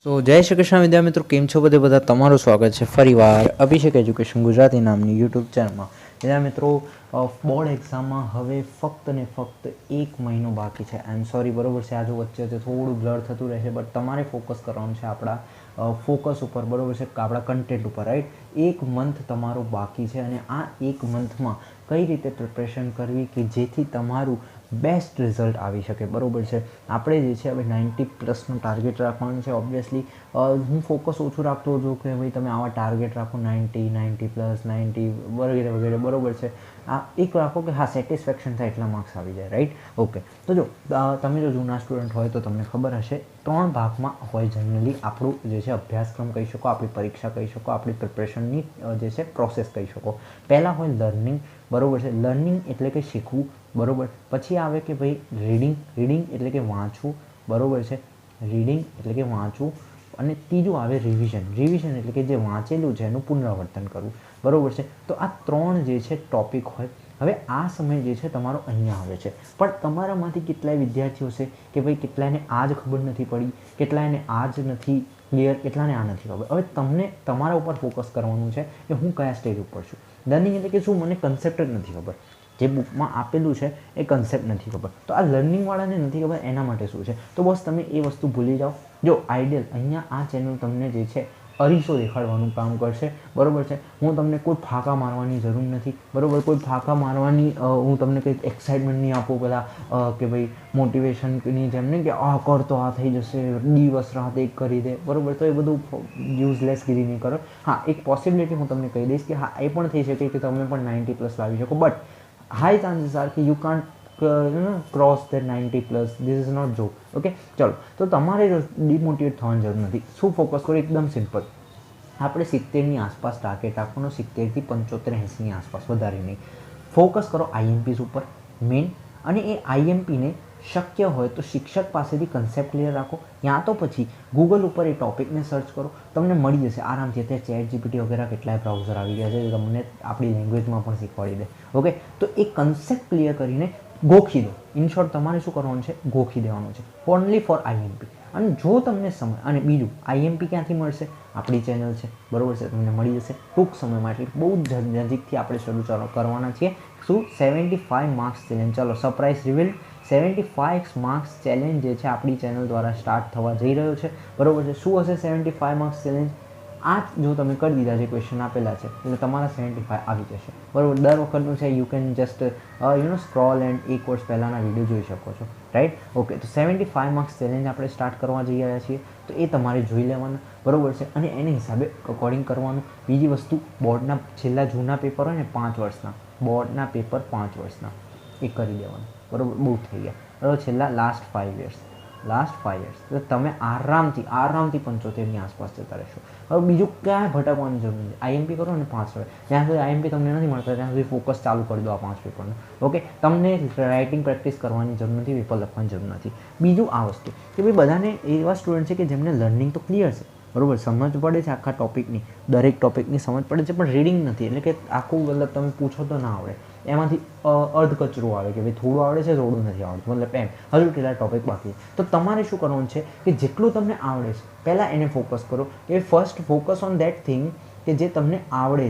સો જય શ્રી કૃષ્ણ વિદ્યા મિત્રો, કેમ છો બધા તમારું સ્વાગત છે ફરીવાર અભિષેક એજ્યુકેશન ગુજરાતી નામની યુટ્યુબ ચેનલમાં. વિદ્યા મિત્રો, બોર્ડ એક્ઝામમાં હવે ફક્ત ને ફક્ત 1 મહિનો બાકી છે. આઈ એમ સોરી, બરાબર છે, આજુ વચ્ચે થોડું બ્લર થતું રહેશે, બટ તમારે ફોકસ કરવાનું છે આપણા ફોકસ ઉપર, બરાબર છે, આપણા કન્ટેન્ટ ઉપર, રાઈટ. 1 મંથ તમારું બાકી છે અને આ 1 મંથમાં કઈ રીતે પ્રિપરેશન કરવી કે જેથી તમારું બેસ્ટ રિઝલ્ટ આવી શકે, બરાબર છે. આપણે જે છે હવે 90+ ટાર્ગેટ રાખવાનું છે. ઓબ્વિયસલી હું ફોકસ ઓછું રાખતો હતો કે ભાઈ તમે આવા ટાર્ગેટ રાખો 90+, 90 વગેરે વગેરે, બરાબર છે. આ એક રાખો કે હા સેટિસ્ફેક્શન થાય એટલા માર્ક્સ આવી જાય, રાઈટ. ઓકે, તો જો તમે જો જૂના સ્ટુડન્ટ હોય તો તમને ખબર હશે 3 ભાગમાં હોય જનરલી આપણું જે છે અભ્યાસક્રમ કહી શકો, આપણી પરીક્ષા કહી શકો, આપણી પ્રિપરેશનની જે છે પ્રોસેસ કહી શકો. પહેલાં હોય લર્નિંગ, બરાબર છે. લર્નિંગ એટલે કે શીખવું, બરાબર. પછી આવે કે ભાઈ રીડિંગ એટલે કે વાંચવું, બરાબર છે. રીડિંગ એટલે કે વાંચવું. અને ત્રીજું આવે રિવિઝન એટલે કે જે વાંચેલું છે એનું પુનરાવર્તન કરવું, બરાબર છે. તો આ 3 જે છે ટોપિક હોય. હવે આ સમય જે છે તમારો અહીંયા આવે છે, પણ તમારામાંથી કેટલાય વિદ્યાર્થીઓ છે કે ભાઈ કેટલાયને આ જ ખબર નથી પડી, કેટલાયને આ જ નથી ક્લિયર, કેટલાને આ નથી ખબર. હવે તમને તમારા ઉપર ફોકસ કરવાનું છે કે હું કયા સ્ટેજ ઉપર છું. લર્નિંગ એટલે કે શું, મને કન્સેપ્ટ જ નથી ખબર, જે બુકમાં આપેલું છે એ કન્સેપ્ટ નથી ખબર. તો આ લર્નિંગવાળાને નથી ખબર એના માટે શું છે, તો બસ તમે એ વસ્તુ ભૂલી જાઓ. જો આઈડિયલ અહીંયા આ ચેનલ તમને જે છે અરીસો દેખાડવાનું કામ કરશે, બરાબર છે. હું તમને કોઈ ફાંકા મારવાની જરૂર નથી, બરાબર. કોઈ ફાંકા મારવાની હું તમને કંઈક એક્સાઇટમેન્ટ નહીં આપું પેલા કે ભાઈ મોટિવેશનની જેમ ને કે આ કર તો આ થઈ જશે, દિવસ રાત એક કરી દે, બરાબર. તો એ બધું યુઝલેસગીરી નહીં કરો. હા, એક પોસિબિલિટી હું તમને કહી દઈશ કે હા એ પણ થઈ શકે કે તમે પણ 90+ લાવી શકો, બટ હાઈ ચાન્સીસ આર કે you can't cross the 90+. This is not joke. Okay, ચલો. તો તમારે ડિમોટિવેટ થવાની જરૂર નથી. શું ફોકસ કરો, એકદમ સિમ્પલ. આપણે 70ની આસપાસ ટાર્ગેટ રાખવાનો, 70થી 75, 80ની આસપાસ, વધારે નહીં. ફોકસ કરો આઈએમપીસ ઉપર મેઇન, અને એ આઈએમપીને શક્ય હોય તો શિક્ષક પાસેથી કન્સેપ્ટ ક્લિયર રાખો, યા તો પછી ગૂગલ ઉપર એ ટોપિકને સર્ચ કરો, તમને મળી જશે આરામથી. અત્યારે ચેટ જીપીટી વગેરે કેટલાય બ્રાઉઝર આવી ગયા છે, તમને આપણી લેંગ્વેજમાં પણ શીખવાડી દે. ઓકે, તો એ કન્સેપ્ટ ક્લિયર કરીને ગોખી દો. ઇન શોર્ટ તમારે શું કરવાનું છે, ગોખી દેવાનું છે, ઓનલી ફોર આઈએમપી. અને જો તમને સમય, અને બીજું આઈએમપી ક્યાંથી મળશે, આપણી ચેનલ છે, બરાબર છે, તમને મળી જશે ટૂંક સમયમાં. એટલે બહુ જ નજીકથી આપણે શરૂ કરવાના છીએ. શું, 75 માર્ક્સ ચેલેન્જ. ચાલો સરપ્રાઈઝ રિવીલ, 75 માર્ક્સ ચેલેન્જ જે છે આપણી ચેનલ દ્વારા સ્ટાર્ટ થવા જઈ રહ્યો છે, બરાબર છે. શું હશે 75 માર્ક્સ ચેલેન્જ? આ જો તમે કરી દીધા જે ક્વેશ્ચન આપેલા છે એટલે તમારા 75 આવી જશે, બરાબર. દર વખતનું છે, you can just scroll and એક વર્ષ પહેલાંના વિડીયો જોઈ શકો છો, રાઈટ. ઓકે, તો 75 માર્ક્સ ચેલેન્જ આપણે સ્ટાર્ટ કરવા જઈ રહ્યા છીએ, તો એ તમારે જોઈ લેવાના, બરાબર છે. અને એને હિસાબે અકોર્ડિંગ કરવાનું. બીજી વસ્તુ, બોર્ડના છેલ્લા જૂના પેપર હોય ને 5 વર્ષના, બોર્ડના પેપર 5 વર્ષના એ કરી દેવાનું, બરાબર. બહુ થઈ ગયા, બરાબર. છેલ્લા લાસ્ટ 5 યર્સ તો તમે આરામથી 75ની આસપાસ જતા રહેશો. હવે બીજું ક્યાંય ભટકવાની જરૂર નથી. આઈએમપી કરો ને 5 વર્ષ, જ્યાં સુધી આઈએમપી તમને નથી મળતા ત્યાં સુધી ફોકસ ચાલુ કરી દો આ 5 પેપરનું. ઓકે, તમને રાઇટિંગ પ્રેક્ટિસ કરવાની જરૂર નથી, પેપર લખવાની જરૂર નથી. બીજું આ વસ્તુ કે ભાઈ બધાને એવા સ્ટુડન્ટ છે કે જેમને લર્નિંગ તો ક્લિયર છે, બરાબર, સમજ પડે છે આખા ટોપિકની, દરેક ટોપિકની સમજ પડે છે, પણ રીડિંગ નથી. એટલે કે આખું મતલબ તમે પૂછો તો ના આવડે, એમાંથી અર્ધ કચરો આવે કે ભાઈ થોડું આવડે છે, થોડું નથી આવડતું, મતલબ એમ હજુ કેટલા ટોપિક બાકી. તો તમારે શું કરવાનું છે કે જેટલું તમને આવડે છે પહેલાં એને ફોકસ કરો. કે first focus on that thing કે જે તમને આવડે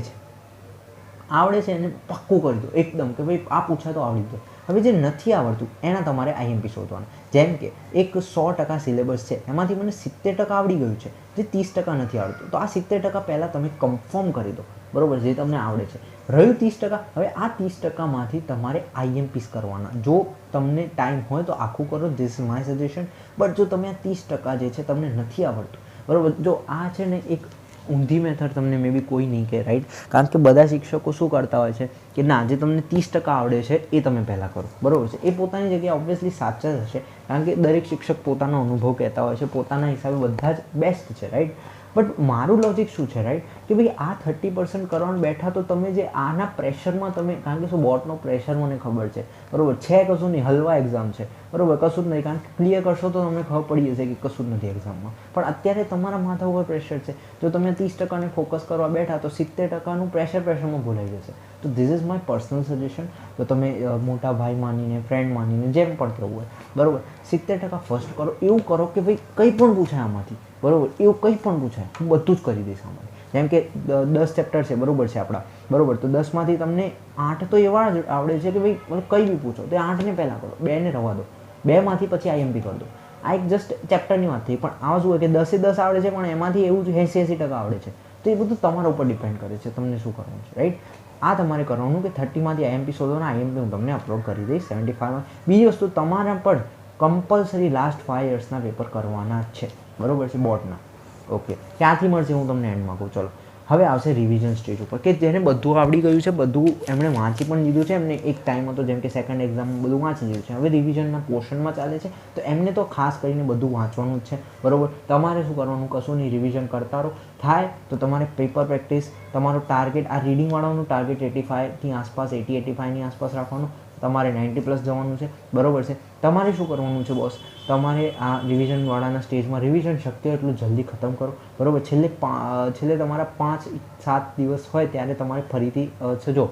છે એને પાક્કું કરી દો એકદમ, કે ભાઈ આ પૂછા તો આવડી જાય. હવે જે નથી આવડતું એના તમારે આઈએમપી શોધવાના. જેમ કે એક 100% સિલેબસ છે, એમાંથી મને 70% આવડી ગયું છે, જે 30% નથી આવડતું, તો આ 70% પહેલાં તમે કન્ફર્મ કરી દો, બરાબર, જે તમને આવડે છે. રહ્યું 30%, હવે આ 30%માંથી તમારે આઈએમપીસ કરવાના. જો તમને ટાઈમ હોય તો આખું કરો, this is my suggestion. But જો તમે આ 30% જે છે તમને નથી આવડતું, બરાબર, જો આ છે ને એક ઊંધી મેથડ તમને મે બી કોઈ નહીં કહે, રાઈટ. કારણ કે બધા શિક્ષકો શું કરતા હોય છે કે ના, જે તમને 30% આવડે છે એ તમે પહેલાં કરો, બરાબર છે. એ પોતાની જગ્યાએ ઓબ્વિયસલી સાચા જ હશે, કારણ કે દરેક શિક્ષક પોતાનો અનુભવ કહેતા હોય છે, પોતાના હિસાબે બધા જ બેસ્ટ છે, રાઈટ. બટ મારું લોજિક શું છે, રાઈટ, કે ભાઈ આ 30% કરવાનું બેઠા તો તમે જે આના પ્રેશરમાં તમે, કારણ કે શું બોર્ડનો પ્રેશર મને ખબર છે, બરાબર છે, કશું નહીં, હલવા એક્ઝામ છે, બરાબર, કશું જ નહીં. કારણ કે ક્લિયર કરશો તો તમને ખબર પડી જશે કે કશું જ નથી એક્ઝામમાં. પણ અત્યારે તમારા માથા ઉપર પ્રેશર છે. જો તમે 30%ને ફોકસ કરવા બેઠા તો 70%નું પ્રેશરમાં ભૂલાઈ જશે. તો this is my personal suggestion. તો તમે મોટા ભાઈ માનીને, ફ્રેન્ડ માનીને, જેમ પણ કહેવું હોય, બરાબર, 70% ફર્સ્ટ કરો. એવું કરો કે ભાઈ કંઈ પણ પૂછાય આમાંથી, બરાબર, એવું કંઈ પણ પૂછાય હું બધું જ કરી દઈશ આમાં. જેમ કે 10 ચેપ્ટર છે બરાબર છે આપણા, બરાબર, તો 10માંથી તમને 8 તો એવા જ આવડે છે કે ભાઈ મને કંઈ બી પૂછો તો 8ને પહેલાં કરો, 2ને રવા દો, 2માંથી પછી IMP કરી દો. આ એક જસ્ટ ચેપ્ટરની વાત થઈ. પણ આવા શું હોય કે 10 આવડે છે પણ એમાંથી એવું જ 80% આવડે છે. તો એ બધું તમારા ઉપર ડિપેન્ડ કરે છે તમને શું કરવાનું છે, રાઈટ. આ તમારે કરવાનું કે 30માંથી IMP શોધો ને IMP હું તમને અપલોડ કરી દઈશ 75માં. બીજી વસ્તુ, તમારા પણ કમ્પલસરી લાસ્ટ 5 યર્સના પેપર કરવાના જ છે, બરાબર છે, બોર્ડના. ઓકે, ક્યાંથી મળશે હું તમને એન્ડમાં કહું. ચલો, હવે આવશે રિવિઝન સ્ટેજ ઉપર, કે જેને બધું આવડી ગયું છે, બધું એમણે વાંચી પણ લીધું છે, એમને એક ટાઈમ હતો જેમ કે સેકન્ડ એક્ઝામમાં બધું વાંચી લીધું છે, હવે રિવિઝનના પોર્શનમાં ચાલે છે, તો એમને તો ખાસ કરીને બધું વાંચવાનું જ છે, બરાબર. તમારે શું કરવાનું, કશું નહીં, રિવિઝન કરતા રહો. થાય તો તમારે પેપર પ્રેક્ટિસ, તમારો ટાર્ગેટ, આ રીડિંગવાળાનું ટાર્ગેટ 85ની આસપાસ, 80-85ની આસપાસ રાખવાનું. તમારે 90+ જવાનું છે, બરાબર છે. તમારે શું કરવાનું છે બોસ, તમારે આ રિવિઝનવાળાના સ્ટેજમાં રિવિઝન શક્ય એટલું જલ્દી ખતમ કરો, બરાબર. છેલ્લે તમારા 5-7 દિવસ હોય ત્યારે તમારે ફરીથી જો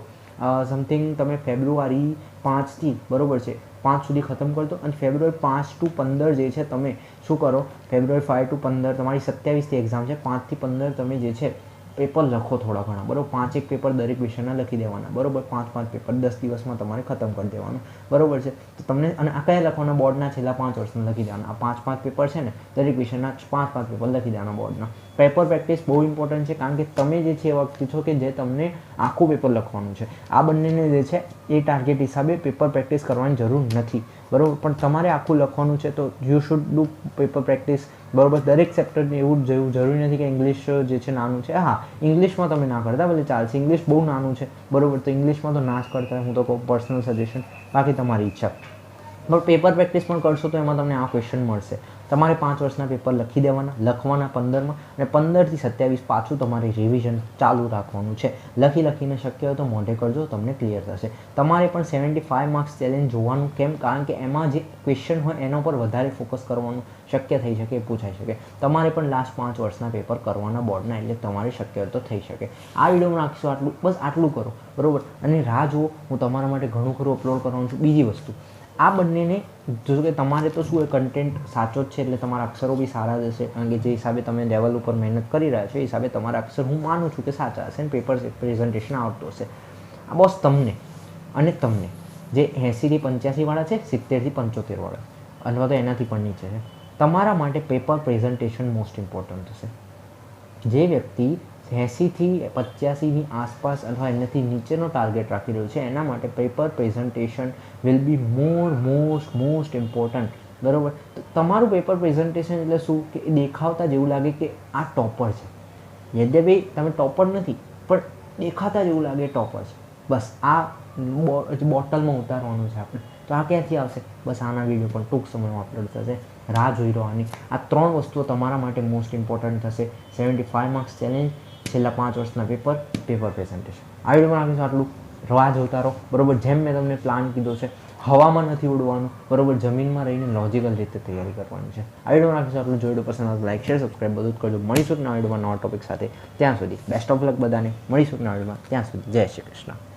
સમથિંગ તમે ફેબ્રુઆરી 5થી બરાબર છે 5 સુધી ખતમ કરી દો, અને ફેબ્રુઆરી 5 to 15 જે છે તમે શું કરો, ફેબ્રુઆરી 5 to 15 તમારી 27થી એક્ઝામ છે, 5 થી 15 તમે જે છે પેપર લખો થોડા ઘણા, બરાબર. 5 પેપર દરેક વિષયના લખી દેવાના, બરાબર. 5 પેપર 10 દિવસમાં તમારે ખતમ કરી દેવાનું, બરાબર છે. તો તમને, અને આ કયા લખવાના, બોર્ડના છેલ્લા 5 વર્ષના લખી દેવાના. આ 5 પેપર છે ને, દરેક વિષયના 5 પેપર લખી દેવાના બોર્ડના. પેપર પ્રેક્ટિસ બહુ ઇમ્પોર્ટન્ટ છે, કારણ કે તમે જે છે એ વખતે છો કે જે તમને આખું પેપર લખવાનું છે. આ બંનેને જે છે એ ટાર્ગેટ હિસાબે પેપર પ્રેક્ટિસ કરવાની જરૂર નથી, બરાબર. પણ તમારે આખું લખવાનું છે તો you should do paper practice, બરાબર. દરેક ચેપ્ટરને એવું જરૂરી નથી કે ઇંગ્લિશ જે છે નાનું છે. હા, ઇંગ્લિશમાં તમે ના કરતા ભલે ચાલશે, ઇંગ્લિશ બહુ નાનું છે, બરાબર. તો ઇંગ્લિશમાં તો ના જ કરતા, હું તો કહું પર્સનલ સજેશન, બાકી તમારી ઈચ્છા. પણ પેપર પ્રેક્ટિસ પણ કરશો તો એમાં તમને આ ક્વેશ્ચન મળશે. તમારે 5 વર્ષના પેપર લખી દેવાના, લખવાના 15માં, અને 15થી 27 પાછું તમારે રિવિઝન ચાલુ રાખવાનું છે. લખીને શક્ય હોય તો મોઢે કરજો, તમને ક્લિયર થશે. તમારે પણ 75 માર્ક્સ ચેલેન્જ જોવાનું, કેમ, કારણ કે એમાં જે ક્વેશ્ચન હોય એના પર વધારે ફોકસ કરવાનું શક્ય થઈ શકે, પૂછાઈ શકે. તમારે પણ લાસ્ટ 5 વર્ષના પેપર કરવાના બોર્ડના, એટલે તમારે શક્ય હોય તો થઈ શકે. આ વિડીયોમાં નાખીશું આટલું, બસ આટલું કરો, બરાબર. અને રાહ જુઓ, હું તમારા માટે ઘણું ખરું અપલોડ કરવાનું છું. બીજી વસ્તુ, આ બંનેને જો કે તમારે તો શું એ કન્ટેન્ટ સાચો જ છે, એટલે તમારા અક્ષરો બી સારા જ હશે, કારણ કે જે હિસાબે તમે લેવલ ઉપર મહેનત કરી રહ્યા છો એ હિસાબે તમારા અક્ષર હું માનું છું કે સાચા હશે, અને પેપર પ્રેઝન્ટેશન આવતું હશે. આ બોસ તમને અને તમને જે 80થી 85વાળા છે, 70થી 75વાળા, અથવા તો એનાથી પણ નીચે છે, તમારા માટે પેપર પ્રેઝન્ટેશન મોસ્ટ ઇમ્પોર્ટન્ટ હશે. જે વ્યક્તિ 80થી 85ની આસપાસ અથવા એનાથી નીચેનો ટાર્ગેટ રાખી રહ્યો છે, એના માટે paper presentation will be most important, બરાબર. તો તમારું પેપર પ્રેઝન્ટેશન એટલે શું, કે દેખાવતા જેવું લાગે કે આ ટોપર છે. યદ્યપી તમે ટોપર નથી, પણ દેખાતા જેવું લાગે ટોપર છે. બસ આ બોટલમાં ઉતારવાનું છે આપણે. તો આ ક્યાંથી આવશે, બસ આના વિડીયો પણ ટૂંક સમયમાં અપલોડ થશે, રાહ જોઈ રહેવાની. આ 3 વસ્તુઓ તમારા માટે મોસ્ટ ઇમ્પોર્ટન્ટ થશે. 75 માર્ક્સ ચેલેન્જ, છેલ્લા 5 વર્ષના પેપર પ્રેઝન્ટેશન. આ વિડીયોમાં આપીશું આટલું, રાહ જોતા રહો, બરાબર. જેમ મેં તમને પ્લાન કીધો છે, હવામાં નથી ઉડવાનું, બરાબર, જમીનમાં રહીને લોજિકલ રીતે તૈયારી કરવાની છે. આ વિડીયોમાં આપીશું આટલું. જો વિડીયો પસંદ આવે લાઈક, શેર, સબસ્ક્રાઈબ બધું જ કરજો. મળીશું નવા વિડીયોમાં નવા ટોપિક સાથે. ત્યાં સુધી બેસ્ટ ઓફ લક બધાને. મળીશું નવા વિડીયોમાં, ત્યાં સુધી જય શ્રી કૃષ્ણ.